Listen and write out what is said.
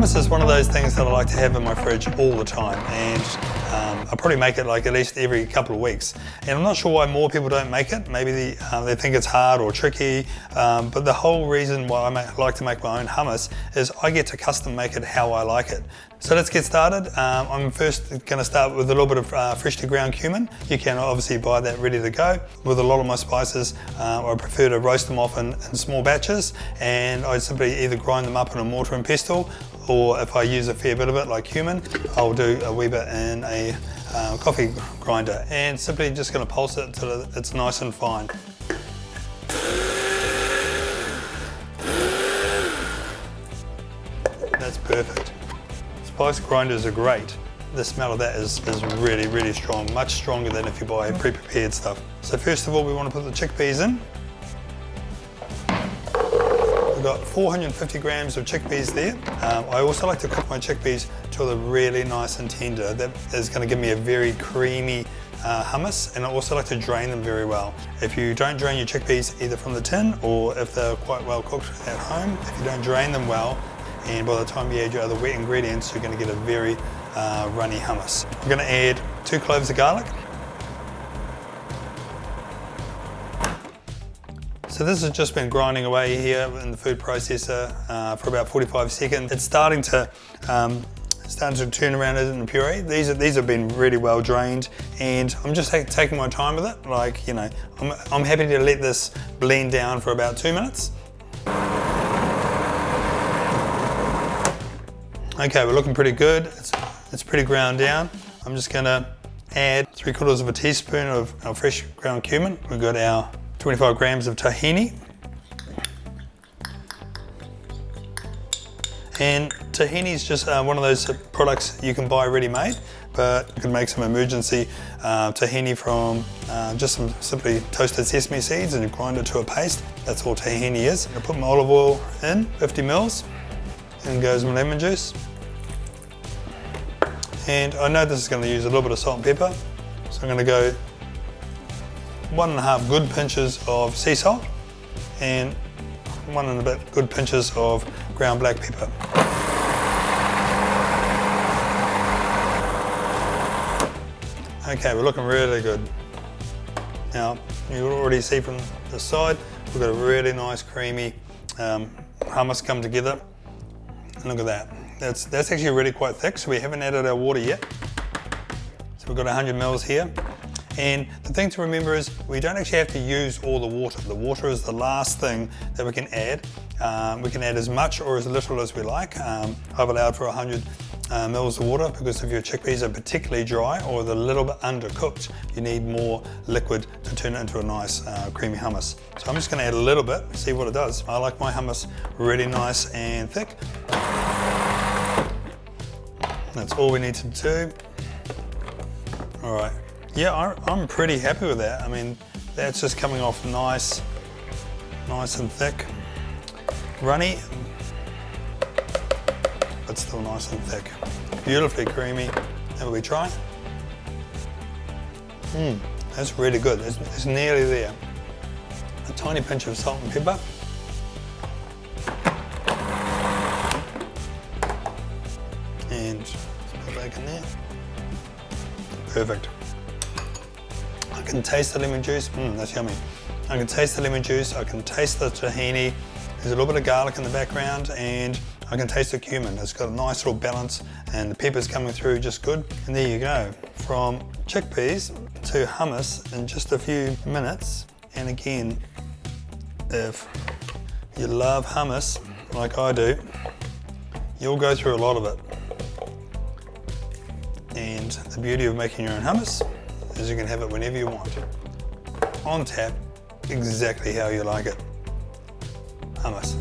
Hummus is one of those things that I like to have in my fridge all the time, and I probably make it like at least every couple of weeks. And I'm not sure why more people don't make it. Maybe they think it's hard or tricky, but the whole reason why I like to make my own hummus is I get to custom make it how I like it. So let's get started. I'm first going to start with a little bit of freshly ground cumin. You can obviously buy that ready to go. With a lot of my spices, I prefer to roast them off in small batches, and I simply either grind them up in a mortar and pestle, or if I use a fair bit of it like cumin, I'll do a wee bit in a coffee grinder, and simply just going to pulse it until it's nice and fine. That's perfect. Spice grinders are great. The smell of that is really, really strong, much stronger than if you buy pre-prepared stuff. So first of all, we want to put the chickpeas in. We've got 450 grams of chickpeas there. I also like to cook my chickpeas till they're really nice and tender. That is going to give me a very creamy hummus, and I also like to drain them very well. If you don't drain your chickpeas either from the tin or if they're quite well cooked at home, if you don't drain them well, and by the time you add your other wet ingredients, you're going to get a very runny hummus. I'm going to add 2 cloves of garlic. So this has just been grinding away here in the food processor for about 45 seconds. It's starting to turn around into puree. These have been really well drained, and I'm just taking my time with it. Like, you know, I'm happy to let this blend down for about 2 minutes. Okay, we're looking pretty good. It's pretty ground down. I'm just gonna add 3/4 teaspoon of our fresh ground cumin. We've got our 25 grams of tahini. And tahini is just one of those products you can buy ready-made, but you can make some emergency tahini from just some simply toasted sesame seeds and you grind it to a paste. That's all tahini is. I put my olive oil in, 50 mils. In goes my lemon juice. And I know this is going to use a little bit of salt and pepper, so I'm going to go 1.5 good pinches of sea salt and 1 and a bit good pinches of ground black pepper. Okay, we're looking really good. Now, you can already see from the side, we've got a really nice creamy hummus come together. And look at that. That's actually really quite thick, so we haven't added our water yet. So we've got 100 mils here. And the thing to remember is we don't actually have to use all the water. The water is the last thing that we can add. We can add as much or as little as we like. I've allowed for 100 mils of water because if your chickpeas are particularly dry or they're a little bit undercooked, you need more liquid to turn it into a nice creamy hummus. So I'm just going to add a little bit, see what it does. I like my hummus really nice and thick. That's all we need to do. All right. Yeah, I'm pretty happy with that. I mean, that's just coming off nice and thick. Runny, but still nice and thick. Beautifully creamy. Have we try? That's really good. It's nearly there. A tiny pinch of salt and pepper. And put that in there. Perfect. I can taste the lemon juice. That's yummy. I can taste the lemon juice. I can taste the tahini. There's a little bit of garlic in the background, and I can taste the cumin. It's got a nice little balance, and the pepper's coming through just good. And there you go. From chickpeas to hummus in just a few minutes. And again, if you love hummus like I do, you'll go through a lot of it. And the beauty of making your own hummus is you can have it whenever you want. On tap, exactly how you like it. Hummus.